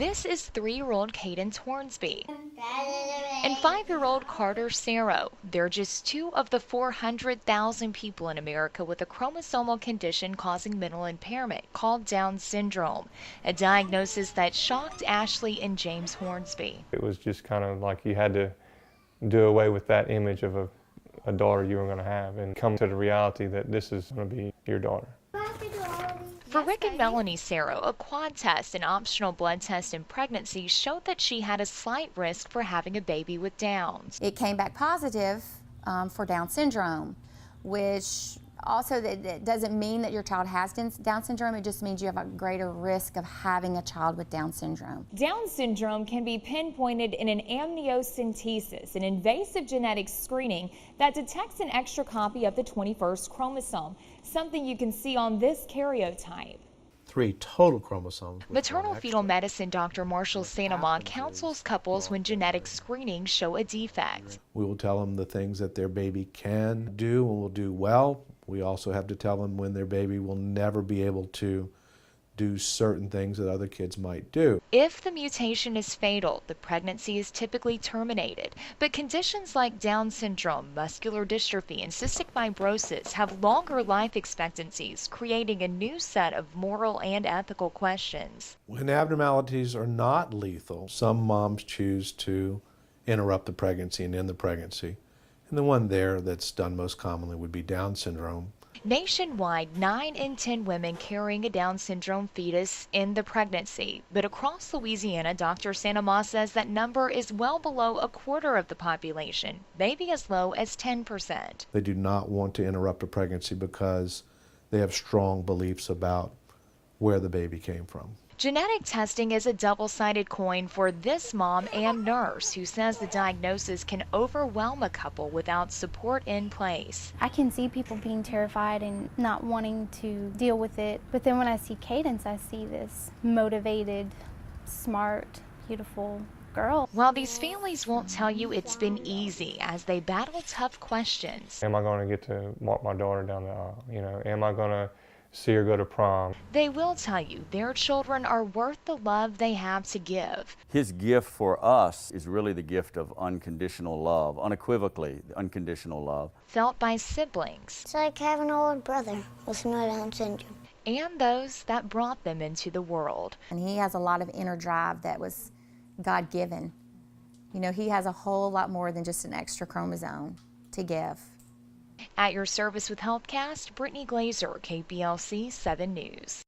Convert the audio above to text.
This is 3-year-old Cadence Hornsby and 5-year-old Carter Sarrow. They're just two of the 400,000 people in America with a chromosomal condition causing mental impairment called Down syndrome, a diagnosis that shocked Ashley and James Hornsby. It was just kind of like you had to do away with that image of a daughter you were going to have and come to the reality that this is going to be your daughter. For Rick and Melanie Sarrow, a quad test and optional blood test in pregnancy showed that she had a slight risk for having a baby with Downs. It came back positive for Down syndrome, which also that doesn't mean that your child has Down syndrome. It just means you have a greater risk of having a child with Down syndrome. Down syndrome can be pinpointed in an amniocentesis, an invasive genetic screening that detects an extra copy of the 21st chromosome, something you can see on this karyotype. 3 total chromosomes. Maternal fetal medicine Dr. Marshall Sanama counsels couples when genetic screenings show a defect. We will tell them the things that their baby can do and will do well. We also have to tell them when their baby will never be able to do certain things that other kids might do. If the mutation is fatal, the pregnancy is typically terminated. But conditions like Down syndrome, muscular dystrophy, and cystic fibrosis have longer life expectancies, creating a new set of moral and ethical questions. When abnormalities are not lethal, some moms choose to interrupt the pregnancy and end the pregnancy. And the one there that's done most commonly would be Down syndrome. Nationwide, 9 in 10 women carrying a Down syndrome fetus end the pregnancy. But across Louisiana, Dr. Sanama says that number is well below a quarter of the population, maybe as low as 10%. They do not want to interrupt a pregnancy because they have strong beliefs about where the baby came from. Genetic testing is a double-sided coin for this mom and nurse who says the diagnosis can overwhelm a couple without support in place. I can see people being terrified and not wanting to deal with it, but then when I see Cadence, I see this motivated, smart, beautiful girl. While these families won't tell you it's been easy as they battle tough questions. Am I going to get to walk my daughter down the aisle? Am I going to see her go to prom? They will tell you their children are worth the love they have to give. His gift for us is really the gift of unconditional love, unequivocally unconditional love. Felt by siblings. It's like having an older brother with no Down syndrome. And those that brought them into the world. And he has a lot of inner drive that was God-given. He has a whole lot more than just an extra chromosome to give. At your service with HealthCast, Brittany Glazer, KPLC 7 News.